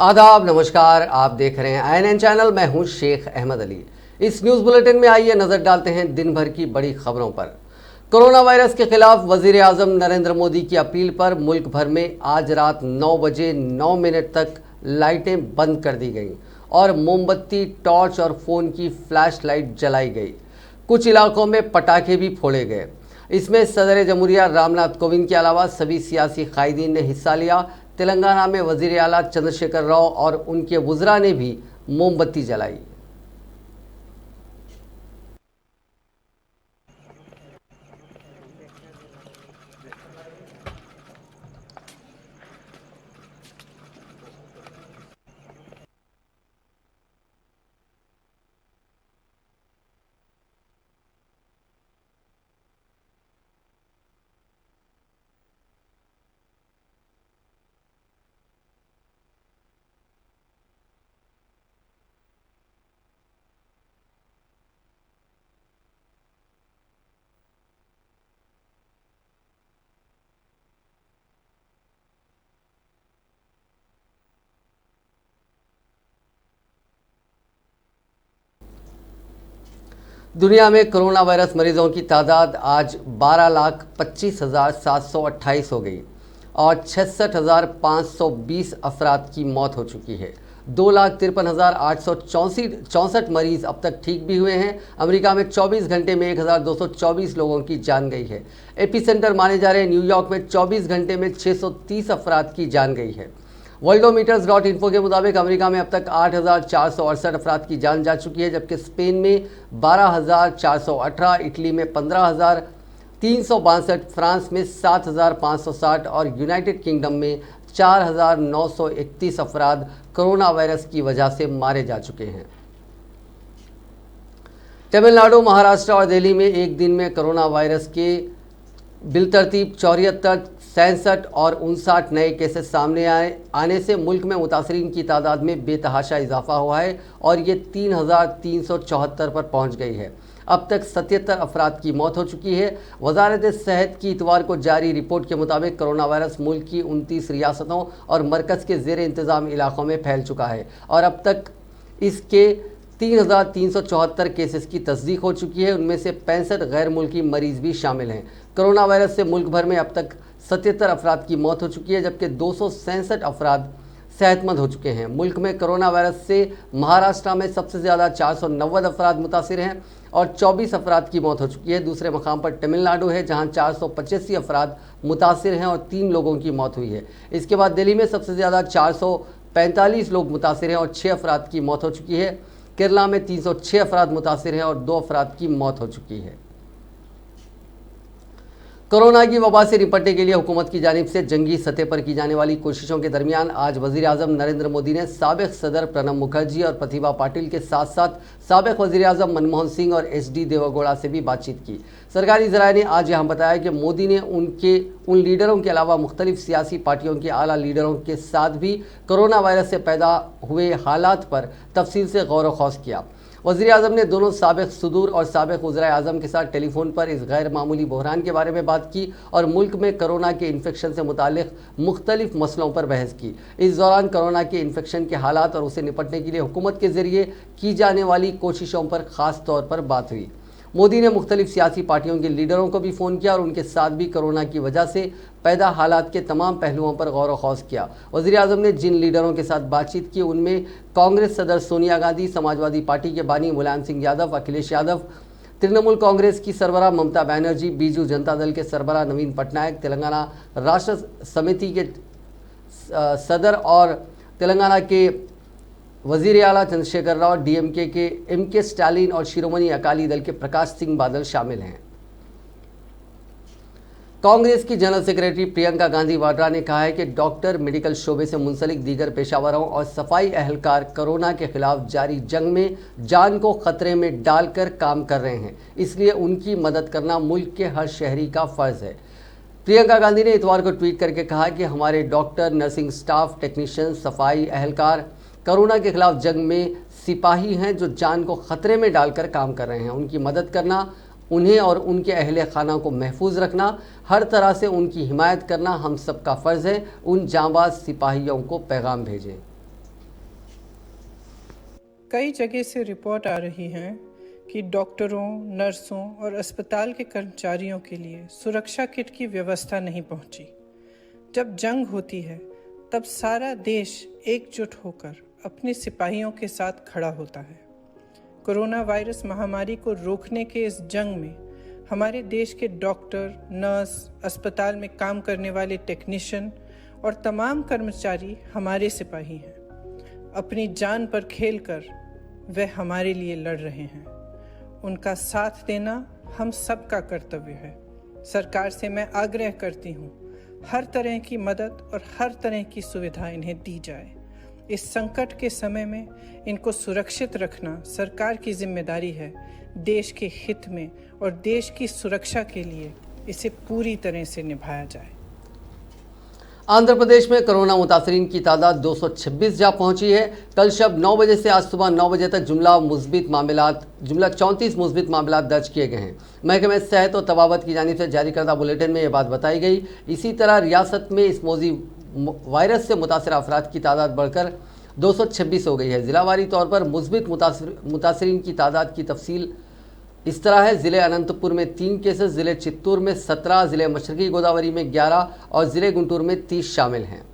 आदाब, नमस्कार। आप देख रहे हैं INN चैनल। मैं हूं शेख अहमद अली। इस न्यूज़ बुलेटिन में आइए नज़र डालते हैं दिन भर की बड़ी खबरों पर। कोरोना वायरस के खिलाफ वजीर आजम नरेंद्र मोदी की अपील पर मुल्क भर में आज रात 9 बजे 9 मिनट तक लाइटें बंद कर दी गईं और मोमबत्ती, टॉर्च और फ़ोन की फ्लैश लाइट जलाई गई। कुछ इलाकों में पटाखे भी फोड़े गए। इसमें सदर जमहूरिया रामनाथ कोविंद के अलावा सभी सियासी कायदीन ने हिस्सा लिया। तेलंगाना में वजीर आला चंद्रशेखर राव और उनके वुज़रा ने भी मोमबत्ती जलाई। दुनिया में कोरोना वायरस मरीजों की तादाद आज 12,25,728 हो गई और 66,520 अफराद की मौत हो चुकी है। 2,53,864 मरीज अब तक ठीक भी हुए हैं। अमेरिका में 24 घंटे में 1,224 लोगों की जान गई है। एपीसेंटर माने जा रहे न्यूयॉर्क में 24 घंटे में 630 अफराद की जान गई है। worldometers.info के मुताबिक अमेरिका में अब तक 8,468 अफराद की जान जा चुकी है, जबकि स्पेन में 12,418, इटली में 15,362, फ्रांस में 7,560 और यूनाइटेड किंगडम में 4,931 अफराद कोरोना वायरस की वजह से मारे जा चुके हैं। तमिलनाडु, महाराष्ट्र और दिल्ली में एक दिन में कोरोना वायरस के बिलतरतीब 74, 67 और 59 नए केसेस सामने आने से मुल्क में मुतासरीन की तादाद में बेतहाशा इजाफा हुआ है और ये 3,374 पर पहुंच गई है। अब तक 77 अफराद की मौत हो चुकी है। वजारत सेहत की इतवार को जारी रिपोर्ट के मुताबिक कोरोना वायरस मुल्क की 29 रियासतों और मरकज़ के ज़ेर इंतज़ाम इलाकों में फैल चुका है और अब तक इसके 3,374 केसेस की तस्दीक हो चुकी है। उनमें से 65 गैर मुल्की मरीज़ भी शामिल हैं। कोरोना वायरस से मुल्क भर में अब तक 77 अफराद की मौत हो चुकी है, जबकि 267 अफराद सेहतमंद हो चुके हैं। मुल्क में कोरोना वायरस से महाराष्ट्र में सबसे ज़्यादा 490 अफराद मुतासिर हैं और 24 अफराद की मौत हो चुकी है। दूसरे मकाम पर तमिलनाडु है, जहां 485 अफराद मुतासिर हैं और 3 लोगों की मौत हुई है। इसके बाद दिल्ली में सबसे ज़्यादा 445 लोग मुतासिर हैं और 6 अफराद की मौत हो चुकी है। केरला में 306 अफराद मुतासिर हैं और 2 अफराद की मौत हो चुकी है। कोरोना की वबा से निपटने के लिए हुकूमत की जानिब से जंगी सतह पर की जाने वाली कोशिशों के दरमियान आज वज़ीर आज़म नरेंद्र मोदी ने साबिक़ सदर प्रणब मुखर्जी और प्रतिभा पाटिल के साथ साथ साबिक़ वज़ीर आज़म मनमोहन सिंह और HD देवेगौड़ा से भी बातचीत की। सरकारी ज़राए ने आज यहाँ बताया कि मोदी ने उन लीडरों के अलावा मुख्तलिफ सियासी पार्टियों के आला लीडरों के साथ भी कोरोना वायरस से पैदा हुए हालात पर तफसील से गौर व खौस किया। वज़ीर आज़म ने दोनों साबिक़ सदूर और साबिक़ वज़ीर आज़म के साथ टेलीफोन पर इस गैर मामूली बहरान के बारे में बात की और मुल्क में कोरोना के इन्फेक्शन से मुतालिक मुख्तलिफ मसलों पर बहस की। इस दौरान कोरोना के इन्फेक्शन के हालात और उसे निपटने के लिए हुकूमत के ज़रिए की जाने वाली कोशिशों पर ख़ास तौर पर बात हुई। मोदी ने मुख्तलिफ सियासी पार्टियों के लीडरों को भी फ़ोन किया और उनके साथ भी कोरोना की वजह से पैदा हालात के तमाम पहलुओं पर गौर व खौस किया। वज़ीर आज़म ने जिन लीडरों के साथ बातचीत की उनमें कांग्रेस सदर सोनिया गांधी, समाजवादी पार्टी के बानी मुलायम सिंह यादव, अखिलेश यादव, तृणमूल कांग्रेस की सरबराह ममता बनर्जी, बीजू जनता दल के सरबराह नवीन पटनायक, तेलंगाना राष्ट्र समिति के सदर और तेलंगाना के वज़ीर आला चंद्रशेखर राव, DMK के MK स्टालिन और शिरोमणि अकाली दल के प्रकाश सिंह बादल शामिल हैं। कांग्रेस की जनरल सेक्रेटरी प्रियंका गांधी वाड्रा ने कहा है कि डॉक्टर, मेडिकल शोबे से मुंसलिक दीगर पेशावरों और सफाई अहलकार कोरोना के खिलाफ जारी जंग में जान को खतरे में डालकर काम कर रहे हैं, इसलिए उनकी मदद करना मुल्क के हर शहरी का फ़र्ज़ है। प्रियंका गांधी ने इतवार को ट्वीट करके कहा कि हमारे डॉक्टर, नर्सिंग स्टाफ, टेक्नीशियन, सफाई अहलकार कोरोना के खिलाफ जंग में सिपाही हैं जो जान को ख़तरे में डालकर काम कर रहे हैं। उनकी मदद करना, उन्हें और उनके अहले खाना को महफूज रखना, हर तरह से उनकी हिमायत करना हम सबका फ़र्ज़ है। उन जांबाज सिपाहियों को पैगाम भेजें। कई जगह से रिपोर्ट आ रही हैं कि डॉक्टरों, नर्सों और अस्पताल के कर्मचारियों के लिए सुरक्षा किट की व्यवस्था नहीं पहुंची। जब जंग होती है तब सारा देश एकजुट होकर अपने सिपाहियों के साथ खड़ा होता है। कोरोना वायरस महामारी को रोकने के इस जंग में हमारे देश के डॉक्टर, नर्स, अस्पताल में काम करने वाले टेक्नीशियन और तमाम कर्मचारी हमारे सिपाही हैं। अपनी जान पर खेलकर वे हमारे लिए लड़ रहे हैं। उनका साथ देना हम सबका कर्तव्य है। सरकार से मैं आग्रह करती हूँ, हर तरह की मदद और हर तरह की सुविधा इन्हें दी जाए। इस संकट के समय में इनको सुरक्षित रखना सरकार की जिम्मेदारी है। देश के हित में और देश की सुरक्षा के लिए इसे पूरी तरह से निभाया जाए। आंध्र प्रदेश में कोरोना मुतासरीन की तादाद 226 जा पहुंची है। कल शब 9 बजे से आज सुबह 9 बजे तक जुमला 34 मुस्बित मामला दर्ज किए गए हैं। महकमे सेहत और तबाबत की जानिब से जारी करदा बुलेटिन में यह बात बताई गई। इसी तरह रियासत में इस मौजी वायरस से मुतासर अफराद की तादाद बढ़कर 226 हो गई है। जिलावारी तौर पर मुस्बित मुतासरीन की तादाद की तफसील इस तरह है। ज़िले अनंतपुर में 3 केसेस, ज़िले चित्तूर में 17, ज़िले मशरकी गोदावरी में 11 और ज़िले गुंटूर में 30 शामिल हैं।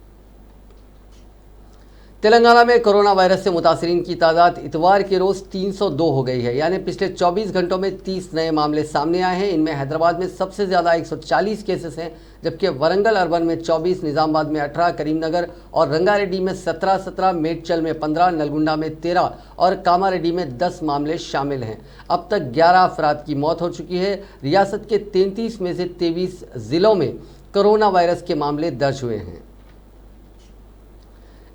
तेलंगाना में कोरोना वायरस से मुतासरीन की तादाद इतवार के रोज़ 302 हो गई है, यानी पिछले 24 घंटों में 30 नए मामले सामने आए हैं। इनमें हैदराबाद में सबसे ज़्यादा 140 केसेस हैं, जबकि वरंगल अर्बन में 24, निज़ामाबाद में 18, करीमनगर और रंगारेड्डी में 17, मेडचल में 15, नलगुंडा में 13 और कामारेड्डी में 10 मामले शामिल हैं। अब तक 11 अफराद की मौत हो चुकी है। रियासत के 33 में से 23 ज़िलों में कोरोना वायरस के मामले दर्ज हुए हैं।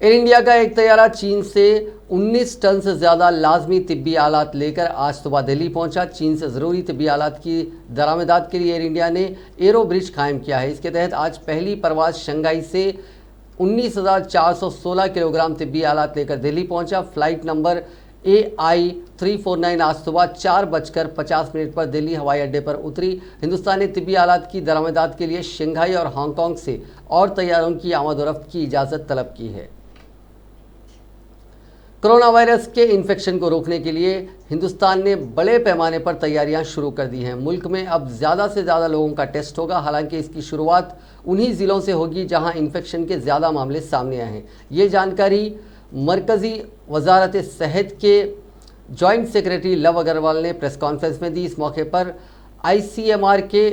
एयर इंडिया का एक तैयारा चीन से 19 टन से ज़्यादा लाजमी तिब्बी आलात लेकर आज सुबह दिल्ली पहुंचा। चीन से ज़रूरी तिब्बी आलात की दरामदात के लिए एयर इंडिया ने एरो ब्रिज कायम किया है। इसके तहत आज पहली परवाज़ शंघाई से 19,416 किलोग्राम तिब्बी आलात लेकर दिल्ली पहुंचा। फ्लाइट नंबर AI-349 आज सुबह 4:50 पर दिल्ली हवाई अड्डे पर उतरी। हिंदुस्तान ने तिब्बी आलात की दरामदात के लिए शंघाई और हांगकांग से और तैयारों की आमद और रफ्त की इजाज़त तलब की है। कोरोना वायरस के इन्फेक्शन को रोकने के लिए हिंदुस्तान ने बड़े पैमाने पर तैयारियां शुरू कर दी हैं। मुल्क में अब ज़्यादा से ज़्यादा लोगों का टेस्ट होगा। हालांकि इसकी शुरुआत उन्हीं ज़िलों से होगी जहां इन्फेक्शन के ज़्यादा मामले सामने आए हैं। ये जानकारी मरकज़ी वजारत सेहत के जॉइंट सेक्रेटरी लव अग्रवाल ने प्रेस कॉन्फ्रेंस में दी। इस मौके पर ICMR के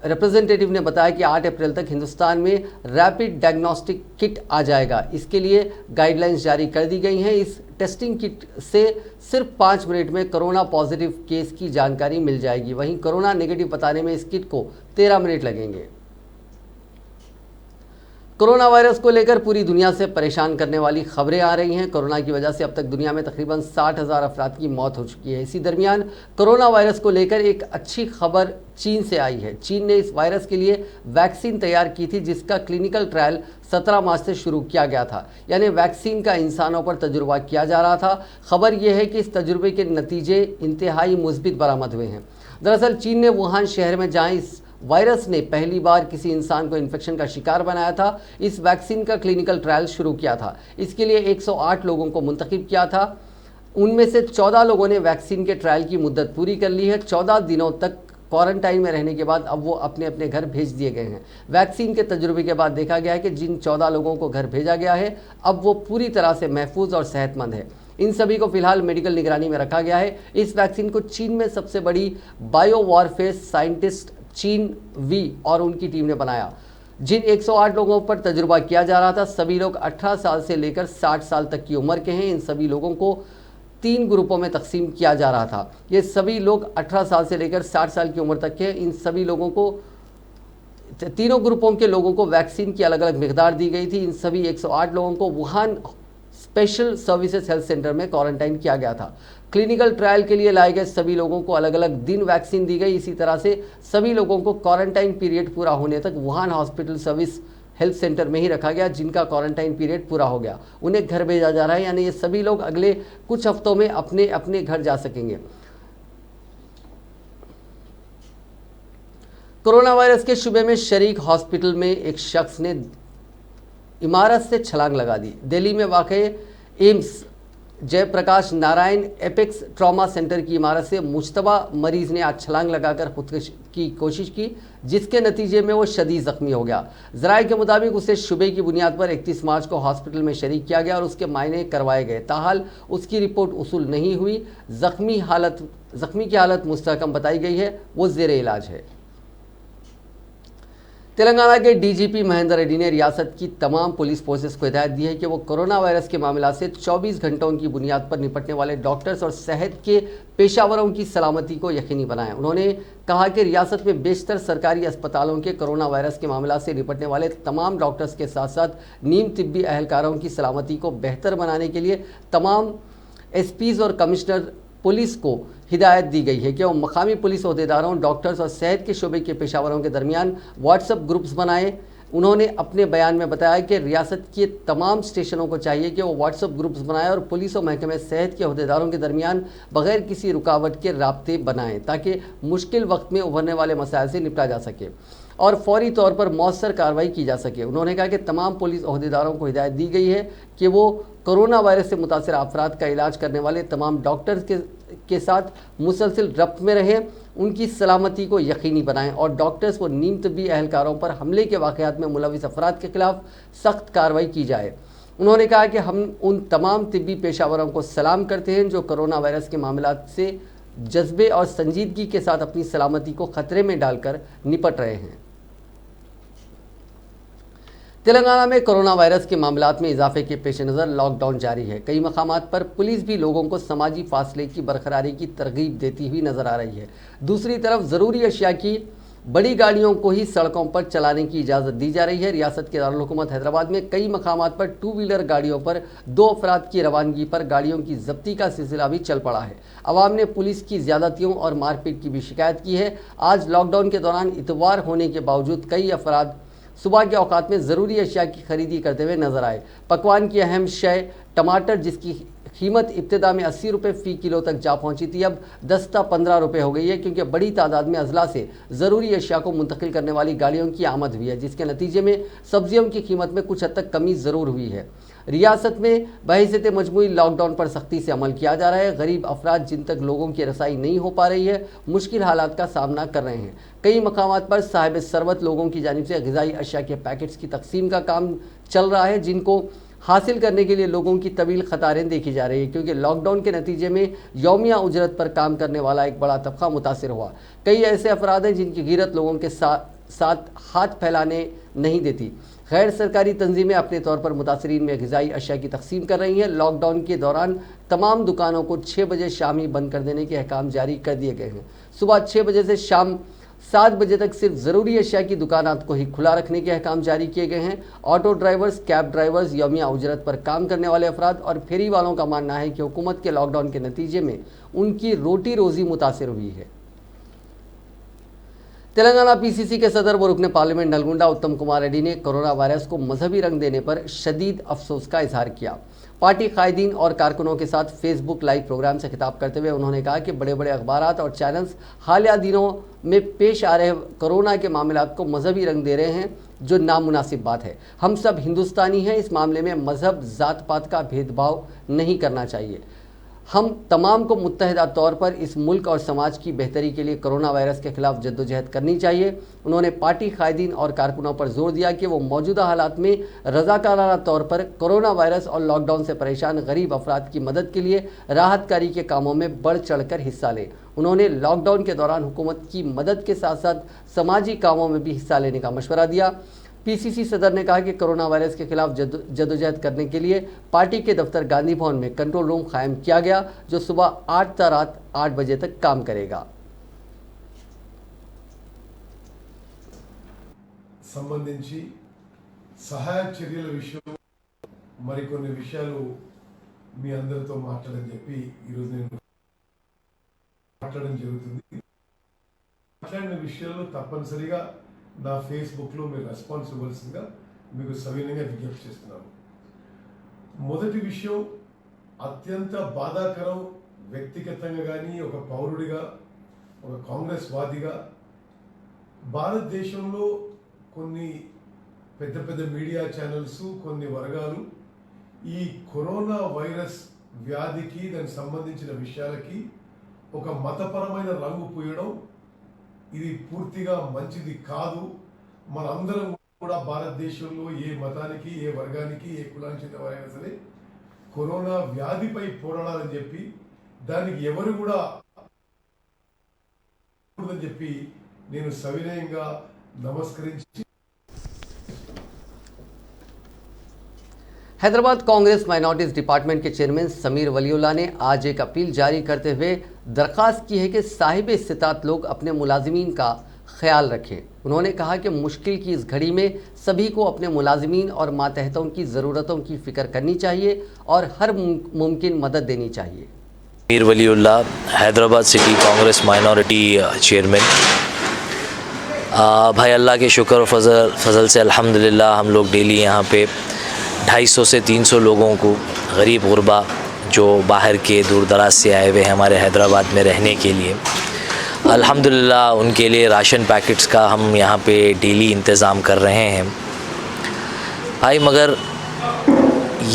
रिप्रेजेंटेटिव ने बताया कि 8 अप्रैल तक हिंदुस्तान में रैपिड डायग्नोस्टिक किट आ जाएगा। इसके लिए गाइडलाइंस जारी कर दी गई हैं। इस टेस्टिंग किट से सिर्फ 5 मिनट में कोरोना पॉजिटिव केस की जानकारी मिल जाएगी। वहीं कोरोना नेगेटिव बताने में इस किट को 13 मिनट लगेंगे। कोरोना वायरस को लेकर पूरी दुनिया से परेशान करने वाली खबरें आ रही हैं। कोरोना की वजह से अब तक दुनिया में तकरीबन 60,000 अफराद की मौत हो चुकी है। इसी दरमियान कोरोना वायरस को लेकर एक अच्छी खबर चीन से आई है। चीन ने इस वायरस के लिए वैक्सीन तैयार की थी, जिसका क्लिनिकल ट्रायल 17 मार्च से शुरू किया गया था, यानी वैक्सीन का इंसानों पर तजुर्बा किया जा रहा था। खबर यह है कि इस तजुर्बे के नतीजे इंतहाई मुस्बित बरामद हुए हैं। दरअसल चीन ने वुहान शहर में जहाँ इस वायरस ने पहली बार किसी इंसान को इन्फेक्शन का शिकार बनाया था, इस वैक्सीन का क्लिनिकल ट्रायल शुरू किया था। इसके लिए 108 लोगों को मुंतखब किया था। उनमें से 14 लोगों ने वैक्सीन के ट्रायल की मुद्दत पूरी कर ली है। 14 दिनों तक क्वारंटाइन में रहने के बाद अब वो अपने अपने घर भेज दिए गए हैं। वैक्सीन के तजुर्बे के बाद देखा गया है कि जिन 14 लोगों को घर भेजा गया है, अब वो पूरी तरह से महफूज और सेहतमंद है। इन सभी को फिलहाल मेडिकल निगरानी में रखा गया है। इस वैक्सीन को चीन में सबसे बड़ी बायो वॉरफेयर साइंटिस्ट चीन वी और उनकी टीम ने बनाया। जिन 108 लोगों पर तजुर्बा किया जा रहा था, सभी लोग 18 साल से लेकर 60 साल तक की उम्र के हैं। इन सभी लोगों को 3 ग्रुपों में तकसीम किया जा रहा था। ये सभी लोग 18 साल से लेकर 60 साल की उम्र तक के। इन सभी लोगों को, तीनों ग्रुपों के लोगों को वैक्सीन की अलग अलग मिकदार दी गई थी। इन सभी 108 लोगों को Wuhan special services health centre में क्वारंटाइन किया गया था। क्लिनिकल ट्रायल के लिए लाए गए सभी लोगों को अलग अलग दिन वैक्सीन दी गई। इसी तरह से सभी लोगों को क्वारंटाइन पीरियड पूरा होने तक Wuhan hospital service health centre में ही रखा गया। जिनका क्वारंटाइन पीरियड पूरा हो गया, उन्हें घर भेजा जा रहा है, यानी ये सभी लोग अगले कुछ हफ्तों में अपने अपने घर जा सकेंगे। कोरोना वायरस के शुबे में शरीक हॉस्पिटल में एक शख्स ने इमारत से छलांग लगा दी। दिल्ली में वाक़ AIIMS Jayaprakash Narayan apex trauma centre की इमारत से मुश्तबा मरीज ने आज छलांग लगाकर खुदकुशी की कोशिश की, जिसके नतीजे में वो शदीद जख्मी हो गया। जराये के मुताबिक उसे शुबे की बुनियाद पर 31 मार्च को हॉस्पिटल में शरीक किया गया और उसके मायने करवाए गए। ताहाल उसकी रिपोर्ट उसूल नहीं हुई। जख्मी की हालत मुस्तहकम बताई गई है, वो जेर इलाज है। तेलंगाना के डीजीपी महेंद्र रेड्डी ने रियासत की तमाम पुलिस फोर्सेस को हिदायत दी है कि वो कोरोना वायरस के मामला से 24 घंटों की बुनियाद पर निपटने वाले डॉक्टर्स और सेहत के पेशावरों की सलामती को यकीनी बनाएं। उन्होंने कहा कि रियासत में बेशतर सरकारी अस्पतालों के कोरोना वायरस के मामला से निपटने वाले तमाम डॉक्टर्स के साथ साथ नीम तिब्बी अहलकारों की सलामती को बेहतर बनाने के लिए तमाम एसपीज और कमिश्नर पुलिस को हिदायत दी गई है कि वो मकामी पुलिस अहदेदारों, डॉक्टर्स और सेहत के शोबे के पेशावरों के दरमियान व्हाट्सएप ग्रुप्स बनाएं। उन्होंने अपने बयान में बताया कि रियासत के तमाम स्टेशनों को चाहिए कि वो व्हाट्सएप ग्रुप्स बनाएं और पुलिस और महकमे सेहत के अहदेदारों के दरमियान बगैर किसी रुकावट के राब्ते बनाएं ताकि मुश्किल वक्त में उभरने वाले मसाइल से निपटा जा सके और फौरी तौर पर मौसर कार्रवाई की जा सके। उन्होंने कहा कि तमाम पुलिस अहदेदारों को हिदायत दी गई है कि वो कोरोना वायरस से मुतासर अफराद का इलाज करने वाले तमाम डॉक्टर्स के साथ मुसलसिल रब्त में रहें, उनकी सलामती को यकीनी बनाएं और डॉक्टर्स व नीम तिब्बी अहलकारों पर हमले के वाक़यात में मुलविस अफराद के खिलाफ सख्त कार्रवाई की जाए। उन्होंने कहा कि हम उन तमाम तिब्बी पेशावरों को सलाम करते हैं जो कोरोना वायरस के मामला से जज्बे और संजीदगी के साथ अपनी सलामती को खतरे में डालकर निपट रहे हैं। तेलंगाना में कोरोना वायरस के मामलात में इजाफे के पेश नज़र लॉकडाउन जारी है। कई मकामात पर पुलिस भी लोगों को समाजी फासले की बरकरारी की तरगीब देती हुई नजर आ रही है। दूसरी तरफ ज़रूरी अशिया की बड़ी गाड़ियों को ही सड़कों पर चलाने की इजाज़त दी जा रही है। रियासत के दारुल हुकूमत हैदराबाद में कई मकामात पर 2 व्हीलर गाड़ियों पर 2 अफराद की रवानगी पर गाड़ियों की जब्ती का सिलसिला भी चल पड़ा है। अवाम ने पुलिस की ज्यादतियों और मारपीट की भी शिकायत की है। आज लॉकडाउन के दौरान इतवार होने के बावजूद कई अफराद सुबह के औकात में ज़रूरी अशिया की खरीदी करते हुए नजर आए। पकवान की अहम शय टमाटर, जिसकी कीमत इब्तिदा में 80 रुपये फ़ी किलो तक जा पहुंची थी, अब दस्ता 15 रुपये हो गई है, क्योंकि बड़ी तादाद में अजला से ज़रूरी अशिया को मुंतकिल करने वाली गाड़ियों की आमद हुई है, जिसके नतीजे में सब्जियों की कीमत में कुछ हद तक कमी ज़रूर हुई है। रियासत में बहैसियत मजमूई लॉकडाउन पर सख्ती से अमल किया जा रहा है। गरीब अफराद जिन तक लोगों की रसाई नहीं हो पा रही है, मुश्किल हालात का सामना कर रहे हैं। कई मकामात पर साहिब सरवत लोगों की जानिब से ग़िज़ाई अशिया के पैकेट्स की तकसीम का काम चल रहा है, जिनको हासिल करने के लिए लोगों की तवील कतारें देखी जा रही है, क्योंकि लॉकडाउन के नतीजे में यौमिया उजरत पर काम करने वाला एक बड़ा तबका मुतासिर हुआ। कई ऐसे अफराद हैं जिनकी गिरत लोगों के साथ हाथ फैलाने नहीं देती। गैर सरकारी तंजीमें अपने तौर पर मुतासरीन में ग़िज़ाई अशिया की तकसीम कर रही हैं। लॉकडाउन के दौरान तमाम दुकानों को 6 बजे शाम ही बंद कर देने के अहकाम जारी कर दिए गए हैं। सुबह 6 बजे से शाम 7 बजे तक सिर्फ ज़रूरी अशिया की दुकानात को ही खुला रखने के अहकाम जारी किए गए हैं। ऑटो ड्राइवर्स, कैब ड्राइवर्स, यौमिया उजरत पर काम करने वाले अफराद और फेरी वालों का मानना है कि हुकूमत के लॉकडाउन के नतीजे में उनकी रोटी रोज़ी मुतासिर हुई है। तेलंगाना पीसीसी के सदर व रुकने पार्लियामेंट नलगुंडा उत्तम कुमार रेड्डी ने कोरोना वायरस को मजहबी रंग देने पर शदीद अफसोस का इजहार किया। पार्टी कायदीन और कारकुनों के साथ फेसबुक लाइव प्रोग्राम से खिताब करते हुए उन्होंने कहा कि बड़े बड़े अखबारात और चैनल्स हालिया दिनों में पेश आ रहे कोरोना के मामलात को मजहबी रंग दे रहे हैं, जो नामुनासिब बात है। हम सब हिंदुस्तानी हैं, इस मामले में मजहब ज़ात पात का भेदभाव नहीं करना चाहिए। हम तमाम को मुत्तहिदा तौर पर इस मुल्क और समाज की बेहतरी के लिए कोरोना वायरस के खिलाफ जद्दोजहद करनी चाहिए। उन्होंने पार्टी कायदीन और कारकुनों पर जोर दिया कि वो मौजूदा हालात में रज़ाकाराना तौर पर कोरोना वायरस और लॉकडाउन से परेशान गरीब अफराद की मदद के लिए राहतकारी के कामों में बढ़ चढ़ कर हिस्सा लें। उन्होंने लॉकडाउन के दौरान हुकूमत की मदद के साथ साथ समाजी कामों में भी हिस्सा लेने का मशवरा दिया। पीसीसी सदर ने कहा कि कोरोना वायरस के खिलाफ जद्दोजहद करने के लिए पार्टी के दफ्तर गांधी भवन में कंट्रोल रूम कायम किया गया, जो सुबह 8 से रात 8 बजे तक काम करेगा। సంబంధించి సహాయ చర్యల విషయం మరికొన్ని విషయాలు మీ అందరితో మాట్లాడని చెప్పి ఈరోజు నేను మాట్లాడడం జరుగుతుంది. మాట్లాడిన విషయాల్లో తప్పనిసరిగా నా ఫేస్బుక్లో మీరు రెస్పాన్స్ ఇవ్వాల్సిందిగా మీకు సవినయంగా విజ్ఞప్తి చేస్తున్నాను. మొదటి విషయం అత్యంత బాధాకరం. వ్యక్తిగతంగా కానీ ఒక పౌరుడిగా, ఒక కాంగ్రెస్ వాదిగా భారతదేశంలో కొన్ని పెద్ద పెద్ద మీడియా ఛానల్స్, కొన్ని వర్గాలు ఈ కరోనా వైరస్ వ్యాధికి దానికి సంబంధించిన విషయాలకి ఒక మతపరమైన రంగు పూయడం ఇది పూర్తిగా మంచిది కాదు. మనందరం కూడా భారతదేశంలో ఏ మతానికి, ఏ వర్గానికి, ఏ కులానికి చెందినవారైనా సరే కరోనా వ్యాధిపై పోరాడాలని చెప్పి దానికి ఎవరు కూడా చెప్పి నేను సవినయంగా నమస్కరించి हैदराबाद कांग्रेस माइनॉरिटीज डिपार्टमेंट के चेयरमैन समीर वलीउल्लाह ने आज एक अपील जारी करते हुए दरख्वास्त की है कि साहिब इस्तिताअत लोग अपने मुलाजिमीन का ख्याल रखें। उन्होंने कहा कि मुश्किल की इस घड़ी में सभी को अपने मुलाजिमीन और मातहतों की ज़रूरतों की फ़िक्र करनी चाहिए और हर मुमकिन मदद देनी चाहिए। Sameer Waliullah, Hyderabad city Congress minority chairman. भाई अल्लाह के शुक्र और फजल से अल्हम्दुलिल्लाह हम लोग डेली यहाँ पे 250 से 300 लोगों को गरीब गुरबा जो बाहर के दूर दराज से आए हुए हैं हमारे हैदराबाद में रहने के लिए, अल्हम्दुलिल्लाह उनके लिए राशन पैकेट्स का हम यहाँ पे डेली इंतज़ाम कर रहे हैं। भाई मगर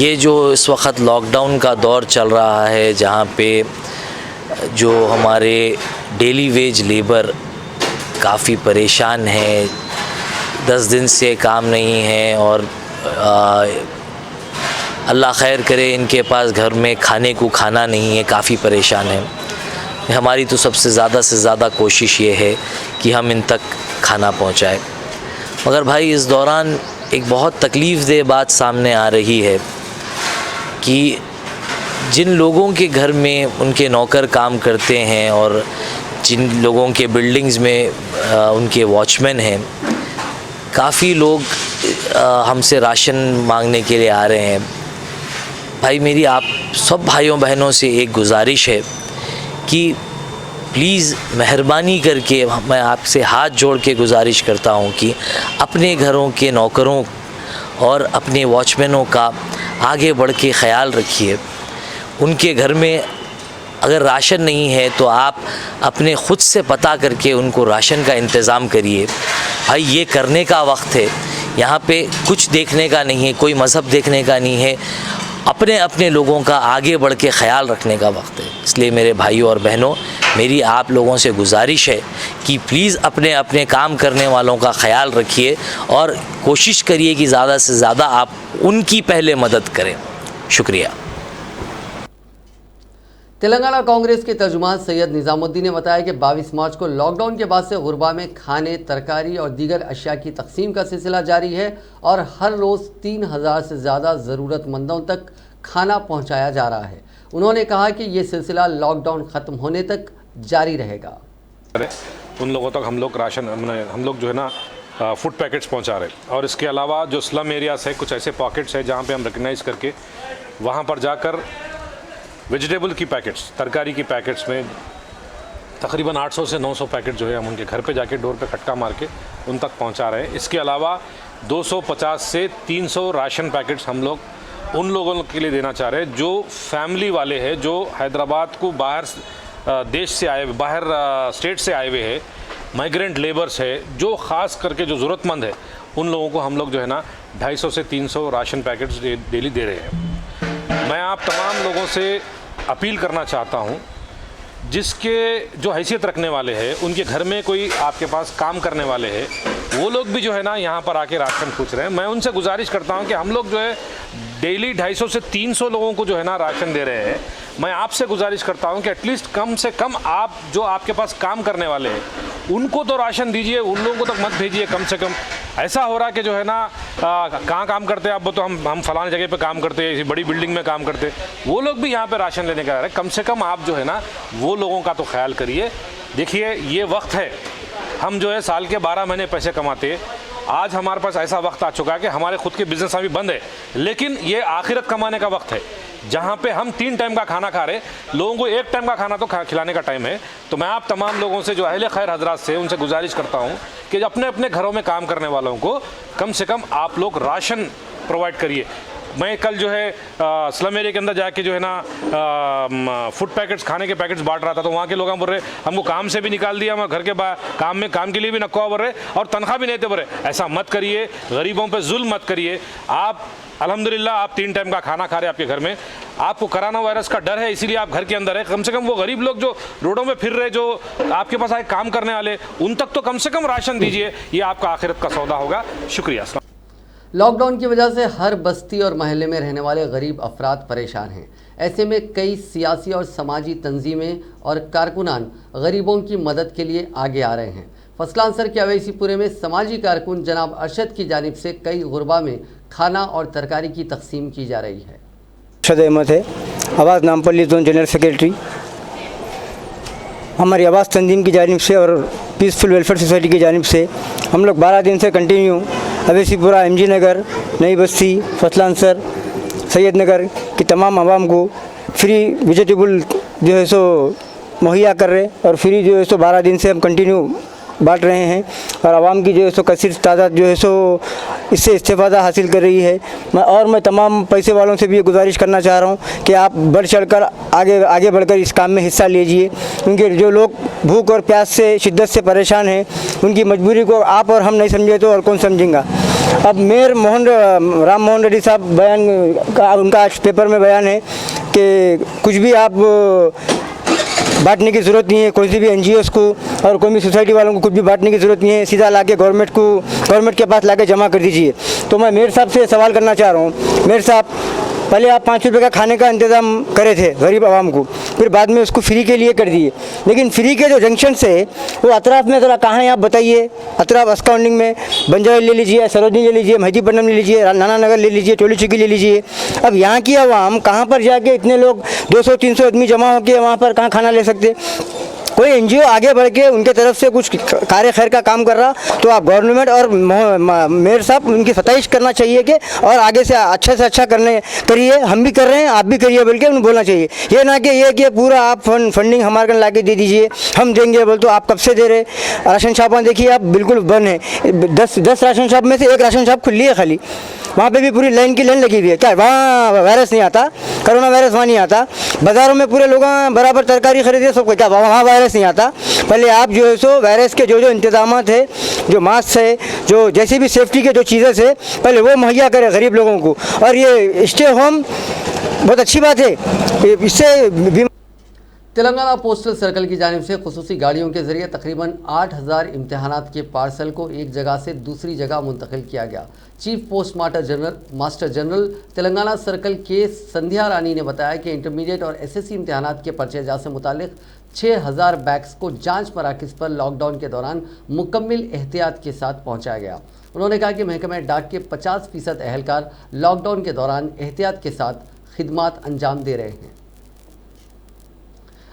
ये जो इस वक्त लॉकडाउन का दौर चल रहा है जहाँ पे जो हमारे डेली वेज लेबर काफ़ी परेशान हैं, 10 दिन से काम नहीं है और अल्लाह खैर करे इनके पास घर में खाने को खाना नहीं है, काफ़ी परेशान है। हमारी तो सबसे से ज़्यादा कोशिश ये है कि हम इन तक खाना पहुँचाएँ। मगर भाई इस दौरान एक बहुत तकलीफ़देह बात सामने आ रही है कि जिन लोगों के घर में उनके नौकर काम करते हैं और जिन लोगों के बिल्डिंग्स में उनके वॉचमैन हैं, काफ़ी लोग हमसे राशन मांगने के लिए आ रहे हैं। भाई मेरी आप सब भाइयों बहनों से एक गुजारिश है कि प्लीज़ मेहरबानी करके मैं आपसे हाथ जोड़ के गुजारिश करता हूँ कि अपने घरों के नौकरों और अपने वॉचमैनों का आगे बढ़ के ख्याल रखिए। उनके घर में अगर राशन नहीं है तो आप अपने ख़ुद से पता करके उनको राशन का इंतज़ाम करिए। भाई ये करने का वक्त है, यहाँ पे कुछ देखने का नहीं है, कोई मज़हब देखने का नहीं है, अपने अपने लोगों का आगे बढ़ के ख्याल रखने का वक्त है। इसलिए मेरे भाइयों और बहनों, मेरी आप लोगों से गुजारिश है कि प्लीज़ अपने अपने काम करने वालों का ख्याल रखिए और कोशिश करिए कि ज़्यादा से ज़्यादा आप उनकी पहले मदद करें। शुक्रिया। तेलंगाना कांग्रेस के तर्जुमान सैयद निज़ामुद्दीन ने बताया कि 22 मार्च को लॉकडाउन के बाद से गुरबा में खाने, तरकारी और दीगर अशिया की तकसीम का सिलसिला जारी है और हर रोज़ 3000 से ज़्यादा ज़रूरतमंदों तक खाना पहुंचाया जा रहा है। उन्होंने कहा कि ये सिलसिला लॉकडाउन ख़त्म होने तक जारी रहेगा। उन लोगों तक हम लोग राशन हम लोग जो है ना फूड पैकेट्स पहुंचा रहे हैं और इसके अलावा जो स्लम एरियाज़ है, कुछ ऐसे पॉकेट्स है जहाँ पे हम रिकग्नाइज़ करके वहाँ पर जाकर वेजिटेबल की पैकेट्स, तरकारी की पैकेट्स में तकरीबन 800 से 900 पैकेट जो है हम उनके घर पे जाके डोर पे खटका मार के उन तक पहुंचा रहे हैं। इसके अलावा 250 से 300 राशन पैकेट्स हम लोग उन लोगों के लिए देना चाह रहे हैं जो फैमिली वाले हैं, जो हैदराबाद को बाहर देश से आए, बाहर स्टेट से आए हुए हैं, माइग्रेंट लेबर्स है, जो ख़ास करके जो ज़रूरतमंद है, उन लोगों को हम लोग जो है ना 250 से 300 राशन पैकेट्स डेली दे रहे हैं। मैं आप तमाम लोगों से अपील करना चाहता हूं, जिसके जो हैसियत रखने वाले हैं, उनके घर में कोई आपके पास काम करने वाले हैं, वो लोग भी जो है ना यहाँ पर आके राशन पूछ रहे हैं। मैं उनसे गुजारिश करता हूँ कि हम लोग जो है डेली 250 से 300 लोगों को जो है ना राशन दे रहे हैं। मैं आपसे गुजारिश करता हूँ कि एटलीस्ट कम से कम आप जो आपके पास काम करने वाले हैं उनको तो राशन दीजिए, उन लोगों को तक मत भेजिए। कम से कम ऐसा हो रहा है कि जो है ना कहाँ काम करते हैं आप, तो हम फलाने जगह पे काम करते हैं, इसी बड़ी बिल्डिंग में काम करते हैं, वो लोग भी यहाँ पे राशन लेने का आ रहे हैं। कम से कम आप जो है ना वो लोगों का तो ख्याल करिए। देखिए ये वक्त है, हम जो है साल के 12 महीने पैसे कमाते हैं। आज हमारे पास ऐसा वक्त आ चुका है कि हमारे खुद के बिजनेस अभी बंद है, लेकिन ये आखिरत कमाने का वक्त है जहाँ पे हम 3 टाइम का खाना खा रहे, लोगों को 1 टाइम का खाना तो खिलाने का टाइम है। तो मैं आप तमाम लोगों से जो अहले खैर हजरात से उनसे गुजारिश करता हूँ कि अपने अपने घरों में काम करने वालों को कम से कम आप लोग राशन प्रोवाइड करिए। मैं कल जो है स्लम एरिया के अंदर जाके जो है ना फूड पैकेट्स, खाने के पैकेट्स बांट रहा था, तो वहाँ के लोग हम बोल रहे हमको काम से भी निकाल दिया, हम घर के काम के लिए भी नक्का बोल रहे और तनख्वाह भी नहीं देते बोल रहे। ऐसा मत करिए, गरीबों पे जुल्म मत करिए। आप अल्हम्दुलिल्लाह आप 3 टाइम का खाना खा रहे हैं आपके घर में, आपको कोरोना वायरस का डर है इसीलिए आप घर के अंदर है। कम से कम वो गरीब लोग जो रोडों में फिर रहे, जो आपके पास आए काम करने वाले, उन तक तो कम से कम राशन दीजिए। ये आपका आखिरत का सौदा होगा। शुक्रिया। लॉकडाउन की वजह से हर बस्ती और महल्ले में रहने वाले गरीब अफराद परेशान हैं। ऐसे में कई सियासी और समाजी तंजीमें और कारकुनान गरीबों की मदद के लिए आगे आ रहे हैं। फसलांसर के अवैसीपुरे में समाजी कारकुन जनाब अरशद की जानिब से कई गुरबा में खाना और तरकारी की तकसीम की जा रही है। अरशद अहमद है, आवाज़ नामपल्ली जोन जनरल सेक्रेटरी। हमारी आवाज़ तंजीम की जानिब से और पीसफुल वेलफेयर सोसाइटी की जानिब से हम लोग 12 दिन से कंटिन्यू अवैसीपुरा, MG नगर, नई बस्ती, फसलांसर, सैयद नगर की तमाम आवाम को फ्री वेजिटेबल जो है सो मुहैया कर रहे और फ्री जो है सो 12 दिन से हम कंटिन्यू बांट रहे हैं और आवाम की जो है सो कसीर तादाद जो है सो इससे इस्तेफ़ादा हासिल कर रही है। मैं तमाम पैसे वालों से भी ये गुजारिश करना चाह रहा हूँ कि आप बढ़ चढ़कर आगे बढ़कर इस काम में हिस्सा लीजिए, क्योंकि जो लोग भूख और प्यास से शिद्दत से परेशान हैं उनकी मजबूरी को आप और हम नहीं समझे तो और कौन समझेगा। अब मेयर राम मोहन रेड्डी साहब बयान का उनका आज पेपर में बयान है कि कुछ भी आप बांटने की ज़रूरत नहीं है, कोई भी NGOs को और कोई भी सोसाइटी वालों को कुछ भी बांटने की ज़रूरत नहीं है, सीधा लाके गवर्नमेंट के पास लाके जमा कर दीजिए। तो मैं मेयर साहब से सवाल करना चाह रहा हूँ, मेयर साहब पहले आप 5 रुपये का खाने का इंतज़ाम करे थे गरीब आवाम को, फिर बाद में उसको फ्री के लिए कर दिए, लेकिन फ्री के जो जंक्शन है वो अतराफ़ में ज़रा कहाँ है आप बताइए। अतराफ़ अस्काउंडिंग में बंजारी ले लीजिए, सरोजनी ले लीजिए, मेहदीपट्टनम ले लीजिए, नाना नगर ले लीजिए, टोली चुकी ले लीजिए। अब यहाँ की आवाम कहाँ पर जाके इतने लोग 200-300 आदमी जमा होकर वहाँ पर कहाँ खाना ले सकते। कोई NGO आगे बढ़ के उनके तरफ से कुछ कार्य खैर का काम कर रहा तो आप गवर्नमेंट और मेयर साहब उनकी सताइश करना चाहिए कि और आगे से अच्छा करिए, हम भी कर रहे हैं आप भी करिए बोल के उन्हें बोलना चाहिए। ये ना कि ये कि पूरा आप फंडिंग हमारे ला के दे दीजिए, हम देंगे बोल तो आप कब से दे रहे। राशन शॉप देखिए आप बिल्कुल बंद है, 10 राशन शॉप में से एक राशन शॉप खुली है खाली, वहाँ पे भी पूरी लाइन की लाइन लगी हुई है। क्या वहाँ वायरस नहीं आता, कोरोना वायरस वहाँ नहीं आता। बाज़ारों में पूरे लोग बराबर तरकारी खरीदे सबको, क्या वहाँ वायरस नहीं आता। पहले आप जो है सो वायरस के जो इंतजामात है, जो मास्क है, जो जैसे भी सेफ्टी के जो चीज़ें है पहले वो मुहैया करें गरीब लोगों को। और ये स्टे होम बहुत अच्छी बात है, इससे तेलंगाना पोस्टल सर्कल की जानिब से खुसूसी गाड़ियों के जरिए तकरीबन 8000 इम्तहानात के पार्सल को एक जगह से दूसरी जगह मुंतकिल किया गया। Chief post master general Telangana circle के संध्या रानी ने बताया कि इंटरमीडिएट और SSC इम्तहानात के पर्चे जा से मुतालिक 6000 बैग्स को जांच मराकज़ पर लॉकडाउन के दौरान मुकम्मल एहतियात के साथ पहुँचाया गया। उन्होंने कहा कि महकमा डाक के 50% अहलकार लॉकडाउन के दौरान एहतियात के साथ खिदमात अंजाम दे रहे हैं।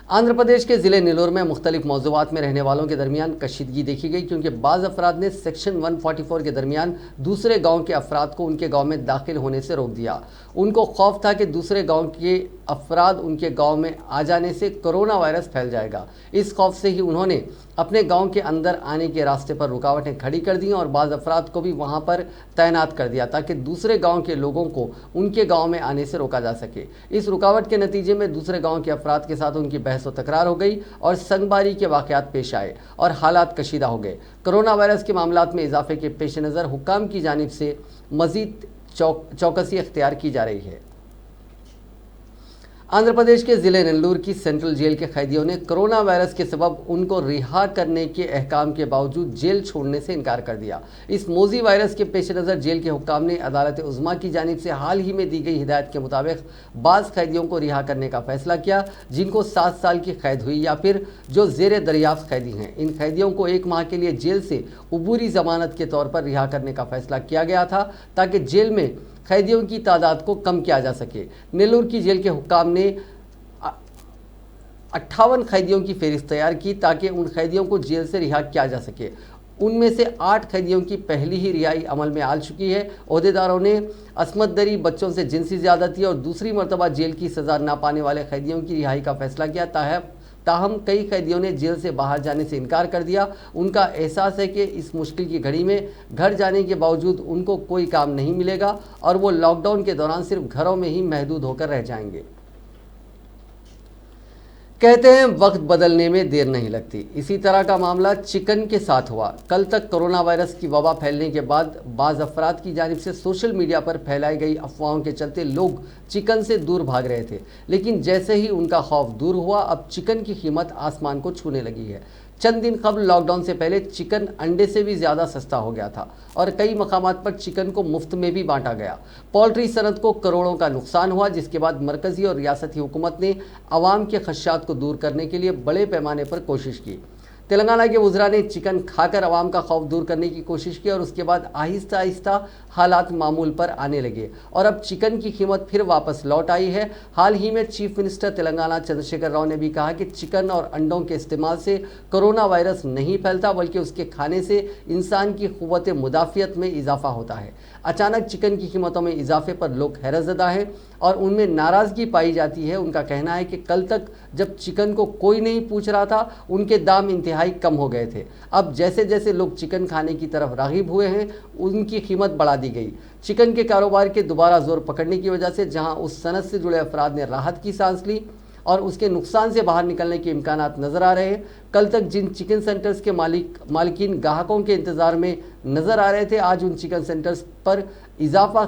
आंध्र प्रदेश के ज़िले नेल्लोर में मुख्तलिफ मौज़ूआत में रहने वालों के दरमियान कशीदगी देखी गई, क्योंकि बाज़ अफराद ने सेक्शन 144 के दरमियान दूसरे गांव के अफराद को उनके गांव में दाखिल होने से रोक दिया। उनको खौफ था कि दूसरे गांव के अफराद उनके गांव में आ जाने से कोरोना वायरस फैल जाएगा। इस खौफ से ही उन्होंने अपने गांव के अंदर आने के रास्ते पर रुकावटें खड़ी कर दी और बाज़ अफराद को भी वहां पर तैनात कर दिया ताकि दूसरे गांव के लोगों को उनके गांव में आने से रोका जा सके। इस रुकावट के नतीजे में दूसरे गांव के अफराद के साथ उनकी बहस व तकरार हो गई और संगबारी के वाक़यात पेश आए और हालात कशीदा हो गए। कोरोना वायरस के मामलात में इजाफे के पेश नज़र हुक्काम की जानिब से मज़ीद चौकसी अख्तियार की जा रही है। आंध्र प्रदेश के ज़िले नेल्लूर की सेंट्रल जेल के कैदियों ने कोरोना वायरस के सबब उनको रिहा करने के अहकाम के बावजूद जेल छोड़ने से इनकार कर दिया। इस मोजी वायरस के पेश नज़र जेल के हुक्काम ने अदालत उज़्मा की जानिब से हाल ही में दी गई हिदायत के मुताबिक बाज़ कैदियों को रिहा करने का फैसला किया जिनको 7 साल की कैद हुई या फिर जो ज़ेर दरियाफ्त कैदी हैं। इन कैदियों को 1 माह के लिए जेल से उबूरी ज़मानत के तौर पर रिहा करने का फैसला किया गया था ताकि जेल में कैदियों की तादाद को कम किया जा सके। नेल्लूर की जेल के हुक्काम ने 58 कैदियों की फहरिस्त तैयार की ताकि उन कैदियों को जेल से रिहा किया जा सके। उनमें से 8 कैदियों की पहली ही रिहाई अमल में आ चुकी है। ओहदेदारों ने असमत दरी, बच्चों से जिनसी ज़्यादती और दूसरी मरतबा जेल की सज़ा ना पाने वाले कैदियों की रिहाई का फैसला किया। ताहम कई कैदियों ने जेल से बाहर जाने से इनकार कर दिया। उनका एहसास है कि इस मुश्किल की घड़ी में घर जाने के बावजूद उनको कोई काम नहीं मिलेगा और वो लॉकडाउन के दौरान सिर्फ घरों में ही महदूद होकर रह जाएंगे। कहते हैं वक्त बदलने में देर नहीं लगती। इसी तरह का मामला चिकन के साथ हुआ। कल तक कोरोना वायरस की वबा फैलने के बाद बाज़ अफराद की जानिब से सोशल मीडिया पर फैलाई गई अफवाहों के चलते लोग चिकन से दूर भाग रहे थे, लेकिन जैसे ही उनका खौफ दूर हुआ, अब चिकन की कीमत आसमान को छूने लगी है। चंद दिन कबल लॉकडाउन से पहले चिकन अंडे से भी ज़्यादा सस्ता हो गया था और कई मकामात पर चिकन को मुफ्त में भी बांटा गया। पोल्ट्री सनत को करोड़ों का नुकसान हुआ, जिसके बाद मरकज़ी और रियासती हुकूमत ने आवाम के खदशात को दूर करने के लिए बड़े पैमाने पर कोशिश की। तेलंगाना के वज़रा ने चिकन खाकर आवाम का खौफ दूर करने की कोशिश की और उसके बाद आहिस्ता आहिस्ता हालात मामूल पर आने लगे और अब चिकन की कीमत फिर वापस लौट आई है। हाल ही में चीफ मिनिस्टर तेलंगाना चंद्रशेखर राव ने भी कहा कि चिकन और अंडों के इस्तेमाल से कोरोना वायरस नहीं फैलता, बल्कि उसके खाने से इंसान की क़ुव्वत मुदाफ़ियत में इजाफा होता है। अचानक चिकन की कीमतों में इजाफे पर लोग हैरतज़दा हैं और उनमें नाराज़गी पाई जाती है। उनका कहना है कि कल तक जब चिकन को कोई नहीं पूछ रहा था, उनके दाम इंतहाई कम हो गए थे। अब जैसे जैसे लोग चिकन खाने की तरफ राग़िब हुए हैं, उनकी कीमत बढ़ा दी गई। चिकन के कारोबार के दोबारा जोर पकड़ने की वजह से जहां उस सनत से जुड़े अफराद ने राहत की सांस ली और उसके नुकसान से बाहर निकलने के इम्कानात नज़र आ रहे हैं। कल तक जिन चिकन सेंटर्स के मालिकीन ग्राहकों के इंतज़ार में नज़र आ रहे थे, आज उन चिकन सेंटर्स पर इजाफा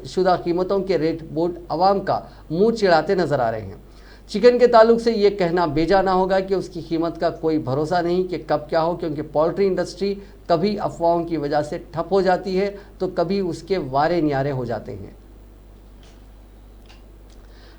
शुदा कीमतों के रेट बोर्ड आवाम का मुंह चिढ़ाते नज़र आ रहे हैं। चिकन के ताल्लुक से ये कहना बेजा ना होगा कि उसकी कीमत का कोई भरोसा नहीं कि कब क्या हो, क्योंकि पोल्ट्री इंडस्ट्री कभी अफवाहों की वजह से ठप हो जाती है तो कभी उसके वारे न्यारे हो जाते हैं।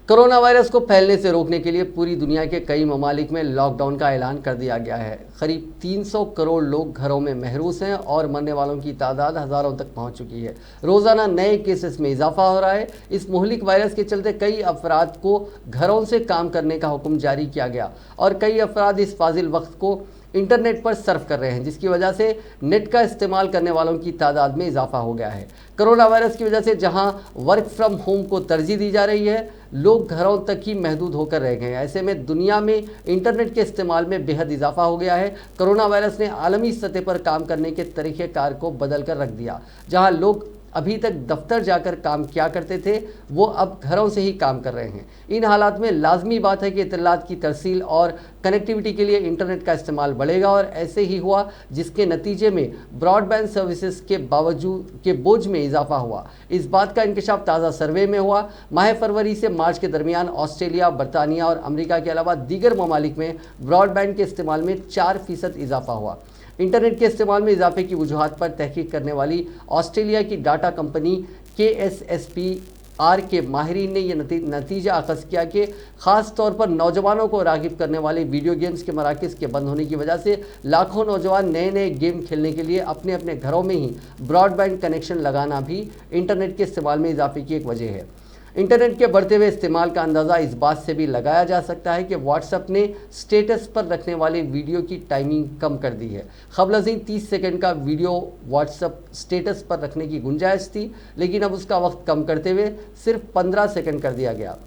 कोरोना वायरस को फैलने से रोकने के लिए पूरी दुनिया के कई ममालिक में लॉकडाउन का ऐलान कर दिया गया है। करीब 300 करोड़ लोग घरों में महरूस हैं और मरने वालों की तादाद हज़ारों तक पहुंच चुकी है। रोज़ाना नए केसेस में इजाफा हो रहा है। इस मुहलिक वायरस के चलते कई अफराद को घरों से काम करने का हुक्म जारी किया गया और कई अफराद इस फाजिल वक्त को इंटरनेट पर सर्फ कर रहे हैं, जिसकी वजह से नेट का इस्तेमाल करने वालों की तादाद में इजाफा हो गया है। कोरोना वायरस की वजह से जहां वर्क फ्रॉम होम को तरजीह दी जा रही है, लोग घरों तक ही महदूद होकर रह गए हैं। ऐसे में दुनिया में इंटरनेट के इस्तेमाल में बेहद इजाफा हो गया है। कोरोना वायरस ने आलमी सतह पर काम करने के तरीक़ेकार को बदल कर रख दिया। जहाँ लोग अभी तक दफ्तर जाकर काम किया करते थे, वो अब घरों से ही काम कर रहे हैं। इन हालात में लाजमी बात है कि इत्तलात की तरसील और कनेक्टिविटी के लिए इंटरनेट का इस्तेमाल बढ़ेगा और ऐसे ही हुआ, जिसके नतीजे में ब्रॉडबैंड सर्विसेज के बोझ में इजाफा हुआ। इस बात का इंकशाफ ताज़ा सर्वे में हुआ। माह फरवरी से मार्च के दरमियान ऑस्ट्रेलिया, बरतानिया और अमेरिका के अलावा दीगर ममालिक में ब्रॉडबैंड के इस्तेमाल में 4% इजाफा हुआ। इंटरनेट के इस्तेमाल में इजाफे की वजूहात पर तहकीक करने वाली ऑस्ट्रेलिया की डाटा कंपनी KSSPR के माहिरीन ने यह नतीजा अखज़ किया कि ख़ास तौर पर नौजवानों को राग़िब करने वाले वीडियो गेम्स के मराकज़ के बंद होने की वजह से लाखों नौजवान नए नए गेम खेलने के लिए अपने अपने घरों में ही ब्रॉडबैंड कनेक्शन लगाना भी इंटरनेट के इस्तेमाल में इजाफे की एक वजह है। इंटरनेट के बढ़ते हुए इस्तेमाल का अंदाज़ा इस बात से भी लगाया जा सकता है कि व्हाट्सएप ने स्टेटस पर रखने वाले वीडियो की टाइमिंग कम कर दी है। क़ब्ल 30 सेकंड का वीडियो व्हाट्सएप स्टेटस पर रखने की गुंजाइश थी, लेकिन अब उसका वक्त कम करते हुए सिर्फ 15 सेकंड कर दिया गया।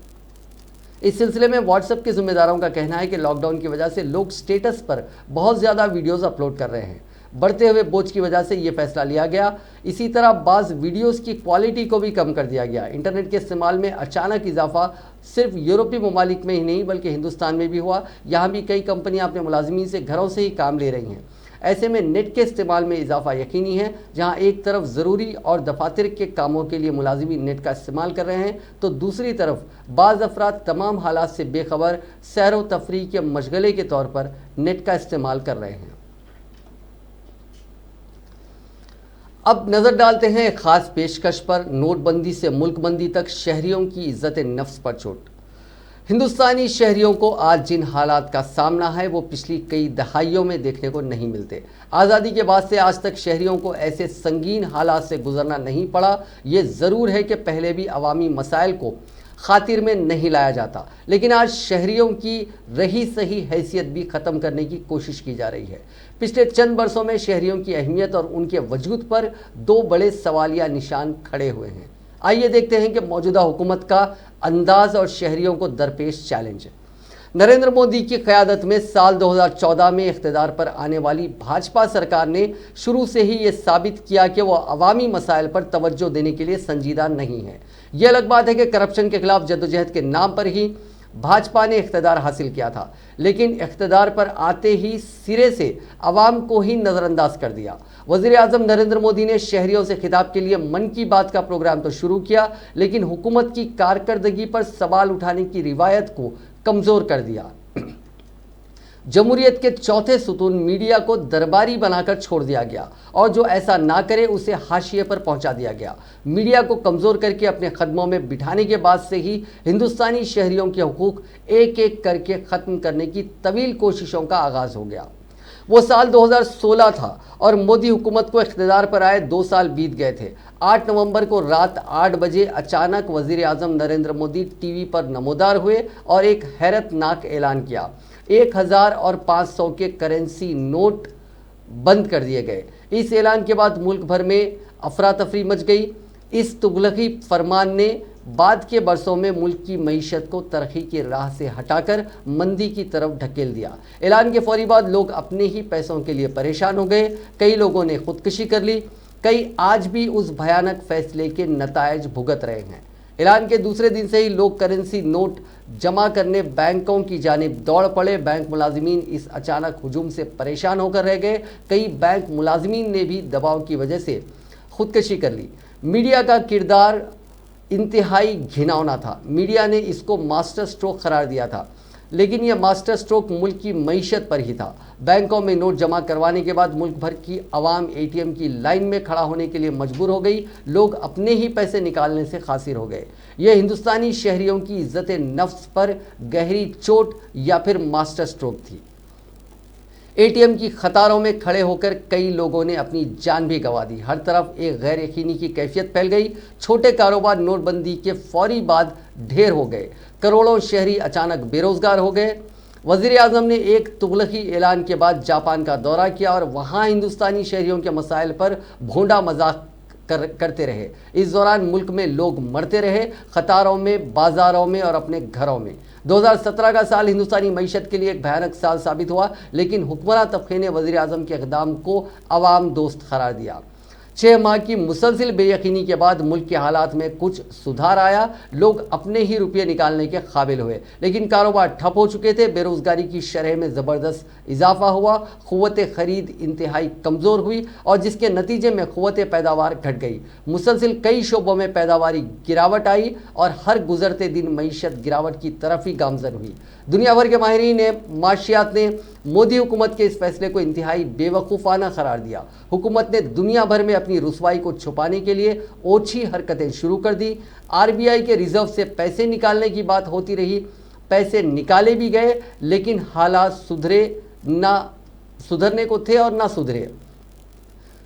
इस सिलसिले में व्हाट्सएप के ज़िम्मेदारों का कहना है कि लॉकडाउन की वजह से लोग स्टेटस पर बहुत ज़्यादा वीडियोज़ अपलोड कर रहे हैं। बढ़ते हुए बोझ की वजह से ये फैसला लिया गया। इसी तरह बाज़ वीडियोस की क्वालिटी को भी कम कर दिया गया। इंटरनेट के इस्तेमाल में अचानक इजाफा सिर्फ यूरोपीय ममालिक में ही नहीं बल्कि हिंदुस्तान में भी हुआ। यहाँ भी कई कंपनियाँ अपने मुलाजमीन से घरों से ही काम ले रही हैं। ऐसे में नेट के इस्तेमाल में इजाफा यकीनी है। जहाँ एक तरफ ज़रूरी और दफातर के कामों के लिए मुलाजिमीन नेट का इस्तेमाल कर रहे हैं, तो दूसरी तरफ बाज़ अफराद तमाम हालात से बेखबर सैर व तफरीह के मशगले के तौर पर नेट का इस्तेमाल कर रहे हैं। अब नज़र डालते हैं एक ख़ास पेशकश पर। नोटबंदी से मुल्कबंदी तक शहरियों की इज़्ज़त नफ्स पर चोट। हिंदुस्तानी शहरियों को आज जिन हालात का सामना है वो पिछली कई दहाइयों में देखने को नहीं मिलते। आज़ादी के बाद से आज तक शहरियों को ऐसे संगीन हालात से गुजरना नहीं पड़ा। ये ज़रूर है कि पहले भी अवामी मसाइल को खातिर में नहीं लाया जाता, लेकिन आज शहरियों की रही सही हैसियत भी ख़त्म करने की कोशिश की जा रही है। पिछले चंद बरसों में शहरियों की अहमियत और उनके वजूद पर दो बड़े सवालिया निशान खड़े हुए हैं। आइए देखते हैं कि मौजूदा हुकूमत का अंदाज और शहरियों को दरपेश चैलेंज। नरेंद्र मोदी की क़यादत में साल 2014 में इख्तिदार पर आने वाली भाजपा सरकार ने शुरू से ही ये साबित किया कि वो अवामी मसाइल पर तवज्जो देने के लिए संजीदा नहीं है। ये अलग बात है कि करप्शन के खिलाफ जद्दोजहद के नाम पर ही भाजपा ने इख्तियार हासिल किया था, लेकिन इख्तियार पर आते ही सिरे से अवाम को ही नज़रअंदाज कर दिया। वज़ीर आज़म नरेंद्र मोदी ने शहरियों से खिताब के लिए मन की बात का प्रोग्राम तो शुरू किया, लेकिन हुकूमत की कारकर्दगी पर सवाल उठाने की रिवायत को कमज़ोर कर दिया। जमहूरियत के चौथे सुतून मीडिया को दरबारी बनाकर छोड़ दिया गया और जो ऐसा ना करे उसे हाशिए पर पहुंचा दिया गया। मीडिया को कमज़ोर करके अपने कदमों में बिठाने के बाद से ही हिंदुस्तानी शहरियों के हुकूक एक एक करके ख़त्म करने की तवील कोशिशों का आगाज़ हो गया। वो साल 2016 था और मोदी हुकूमत को इख्तियार पर आए 2 साल बीत गए थे। 8 नवंबर को रात 8 बजे अचानक वज़ीर आज़म नरेंद्र मोदी टीवी पर नमोदार हुए और एक हैरतनाक ऐलान किया। 1000 और 500 के करेंसी नोट बंद कर दिए गए। इस ऐलान के बाद मुल्क भर में अफरा तफरी मच गई। इस तुगलकी फरमान ने बाद के बरसों में मुल्क की मईशत को तरक्की की राह से हटाकर मंदी की तरफ ढकेल दिया। ऐलान के फौरी बाद लोग अपने ही पैसों के लिए परेशान हो गए। कई लोगों ने खुदकुशी कर ली, कई आज भी उस भयानक फैसले के नतायज भुगत रहे हैं। ऐलान के दूसरे दिन से ही लोग करेंसी नोट जमा करने बैंकों की जानिब दौड़ पड़े। बैंक मुलाजिमीन इस अचानक हुजूम से परेशान होकर रह गए। कई बैंक मुलाजिमीन ने भी दबाव की वजह से खुदकुशी कर ली। मीडिया का किरदार इंतहाई घिनौना था। मीडिया ने इसको मास्टर स्ट्रोक करार दिया था, लेकिन यह मास्टर स्ट्रोक मुल्क की मईशत पर ही था। बैंकों में नोट जमा करवाने के बाद मुल्क भर की आवाम एटीएम की लाइन में खड़ा होने के लिए मजबूर हो गई। लोग अपने ही पैसे निकालने से खासिर हो गए। यह हिंदुस्तानी शहरियों की इज्जत नफ्स पर गहरी चोट या फिर मास्टर स्ट्रोक थी। एटीएम की कतारों में खड़े होकर कई लोगों ने अपनी जान भी गंवा दी। हर तरफ एक गैर यकीनी की कैफियत फैल गई। छोटे कारोबार नोटबंदी के फौरी बाद ढेर हो गए। करोड़ों शहरी अचानक बेरोजगार हो गए। वज़ीर आज़म ने एक तुगलकी ऐलान के बाद जापान का दौरा किया और वहाँ हिंदुस्तानी शहरियों के मसाइल पर भोंडा मजाक करते रहे। इस दौरान मुल्क में लोग मरते रहे, कतारों में, बाजारों में और अपने घरों में। 2017 का साल हिंदुस्तानी मईशत के लिए एक भयानक साल साबित हुआ, लेकिन हुक्मरान तबके ने वज़ीर आज़म के इक़दाम को अवाम दोस्त करार दिया। 6 माह की मुसलसिल बेयकीनी के बाद मुल्क के हालात में कुछ सुधार आया। लोग अपने ही रुपये निकालने के काबिल हुए, लेकिन कारोबार ठप हो चुके थे। बेरोज़गारी की शरह में ज़बरदस्त इजाफा हुआ। क़ुव्वत ख़रीद इंतहाई कमज़ोर हुई और जिसके नतीजे में क़ुव्वत पैदावार घट गई। मुसलसिल कई शोबों में पैदावारी गिरावट आई और हर गुजरते दिन मईशत गिरावट की तरफ ही गामज़न हुई। दुनिया भर के माहिरीन ने, माशियात ने मोदी हुकूमत के इस फैसले को इंतहाई बेवकूफ़ाना करार दिया। हुकूमत ने दुनिया भर में अपनी रुसवाई को छुपाने के लिए ओछी हरकतें शुरू कर दी। आरबीआई के रिजर्व से पैसे निकालने की बात होती रही, पैसे निकाले भी गए, लेकिन हालात सुधरने को थे और ना सुधरे।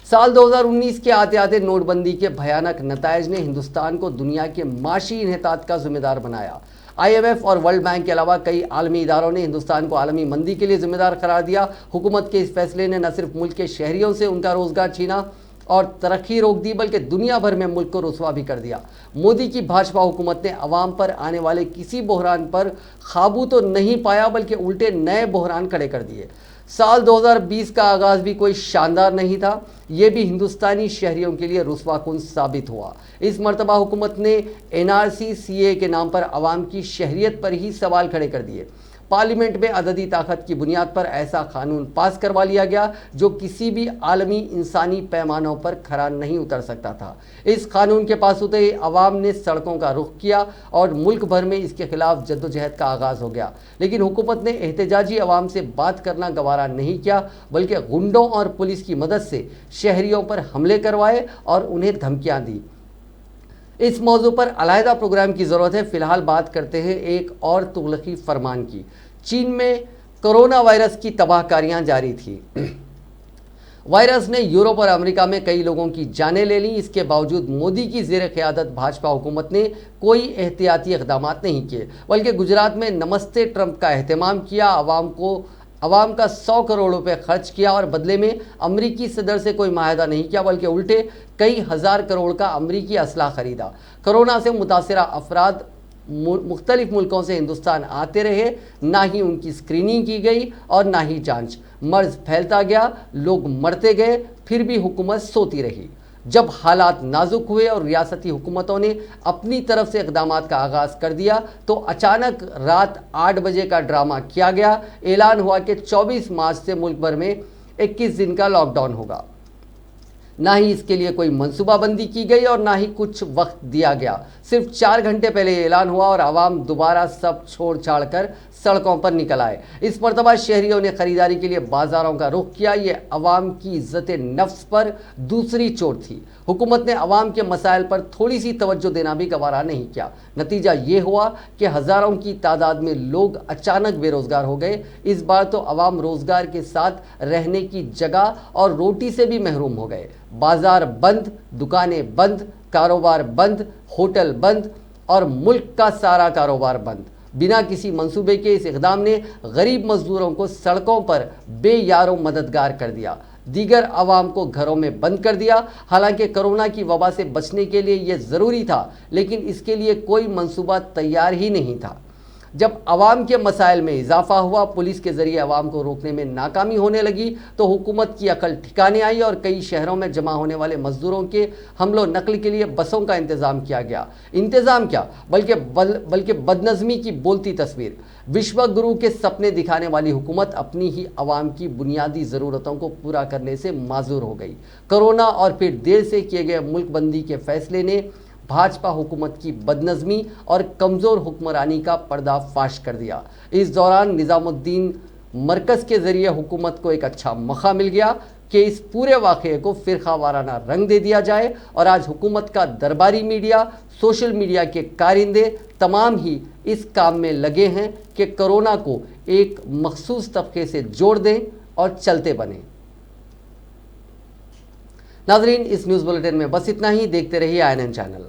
साल 2019 के आते आते नोटबंदी के भयानक नतायज ने हिंदुस्तान को दुनिया के माशी इन्हितात का जिम्मेदार बनाया। IMF और वर्ल्ड बैंक के अलावा कई आलमी इदारों ने हिंदुस्तान को आलमी मंदी के लिए जिम्मेदार करार दिया। हुकूमत के इस फैसले ने न सिर्फ मुल्क के शहरियों से उनका रोजगार छीना और तरक्की रोक दी, बल्कि दुनिया भर में मुल्क को रुसवा भी कर दिया। मोदी की भाजपा हुकूमत ने अवाम पर आने वाले किसी बहरान पर काबू तो नहीं पाया, बल्कि उल्टे नए बहरान खड़े कर दिए। साल 2020 का आगाज़ भी कोई शानदार नहीं था। ये भी हिंदुस्तानी शहरियों के लिए रुसवाकुन साबित हुआ। इस मरतबा हुकूमत ने NRC CA के नाम पर अवाम की शहरियत पर ही सवाल खड़े कर दिए। पार्लियामेंट में अददी ताकत की बुनियाद पर ऐसा कानून पास करवा लिया गया जो किसी भी आलमी इंसानी पैमानों पर खरा नहीं उतर सकता था। इस कानून के पास होते ही अवाम ने सड़कों का रुख किया और मुल्क भर में इसके खिलाफ जद्दोजहद का आगाज़ हो गया। लेकिन हुकूमत ने एहतजाजी अवाम से बात करना गवारा नहीं किया, बल्कि गुंडों और पुलिस की मदद से शहरियों पर हमले करवाए और उन्हें धमकियाँ दी। इस मौजू पर अलहदा प्रोग्राम की ज़रूरत है। फ़िलहाल बात करते हैं एक और तुगलकी फरमान की। चीन में कोरोना वायरस की तबाहकारियाँ जारी थी। वायरस ने यूरोप और अमेरिका में कई लोगों की जानें ले ली। इसके बावजूद मोदी की ज़ेर क़यादत भाजपा हुकूमत ने कोई एहतियाती इक़दाम नहीं किए, बल्कि गुजरात में नमस्ते ट्रंप का एहतमाम किया। अवाम का 100 करोड़ रुपए खर्च किया और बदले में अमरीकी सदर से कोई माहदा नहीं किया, बल्कि उल्टे कई हज़ार करोड़ का अमरीकी असलाह खरीदा। कोरोना से मुतासरा अफराद मुख्तलिफ मुल्कों से हिंदुस्तान आते रहे, ना ही उनकी स्क्रीनिंग की गई और ना ही जांच। मर्ज फैलता गया, लोग मरते गए, फिर भी हुकूमत सोती रही। जब हालात नाजुक हुए और रियासती हुकूमतों ने अपनी तरफ से इक़दामात का आगाज़ कर दिया तो अचानक रात 8 बजे का ड्रामा किया गया। ऐलान हुआ कि 24 मार्च से मुल्क भर में 21 दिन का लॉकडाउन होगा। ना ही इसके लिए कोई मंसूबाबंदी की गई और ना ही कुछ वक्त दिया गया। सिर्फ 4 घंटे पहले ऐलान हुआ और आवाम दोबारा सब छोड़ छाड़ कर सड़कों पर निकल आए। इस मरतबा शहरियों ने खरीदारी के लिए बाजारों का रुख किया। ये अवाम की इज्जत नफ्स पर दूसरी चोट थी। हुकूमत ने अवाम के मसाइल पर थोड़ी सी तवज्जो देना भी गवारा नहीं किया। नतीजा ये हुआ कि हज़ारों की तादाद में लोग अचानक बेरोज़गार हो गए। इस बार तो अवाम रोज़गार के साथ रहने की जगह और रोटी से भी महरूम हो गए। बाजार बंद, दुकानें बंद, कारोबार बंद, होटल बंद और मुल्क का सारा कारोबार बंद। बिना किसी मंसूबे के इस इक़दाम ने गरीब मजदूरों को सड़कों पर बेयारों मददगार कर दिया। दीगर आवाम को घरों में बंद कर दिया। हालांकि कोरोना की वबा से बचने के लिए यह ज़रूरी था, लेकिन इसके लिए कोई मंसूबा तैयार ही नहीं था। जब अवाम के मसाइल में इजाफा हुआ, पुलिस के ज़रिए अवाम को रोकने में नाकामी होने लगी तो हुकूमत की अकल ठिकाने आई और कई शहरों में जमा होने वाले मजदूरों के हमलो नकल के लिए बसों का इंतज़ाम किया गया। इंतज़ाम क्या, बल्कि बदनज़मी की बोलती तस्वीर। विश्व गुरु के सपने दिखाने वाली हुकूमत अपनी ही अवाम की बुनियादी ज़रूरतों को पूरा करने से माजूर हो गई। कोरोना और फिर देर से किए गए मुल्कबंदी के फैसले ने भाजपा हुकूमत की बदनज़मी और कमज़ोर हुक्मरानी का पर्दाफाश कर दिया। इस दौरान निज़ामुद्दीन मरकज़ के ज़रिए हुकूमत को एक अच्छा मौका मिल गया कि इस पूरे वाक़े को फ़िरक़ा वाराना रंग दे दिया जाए और आज हुकूमत का दरबारी मीडिया, सोशल मीडिया के कारिंदे तमाम ही इस काम में लगे हैं कि कोरोना को एक मखसूस तबके से जोड़ दें और चलते बने। नाज़रीन, इस न्यूज़ बुलेटिन में बस इतना ही। देखते रहिए INN चैनल।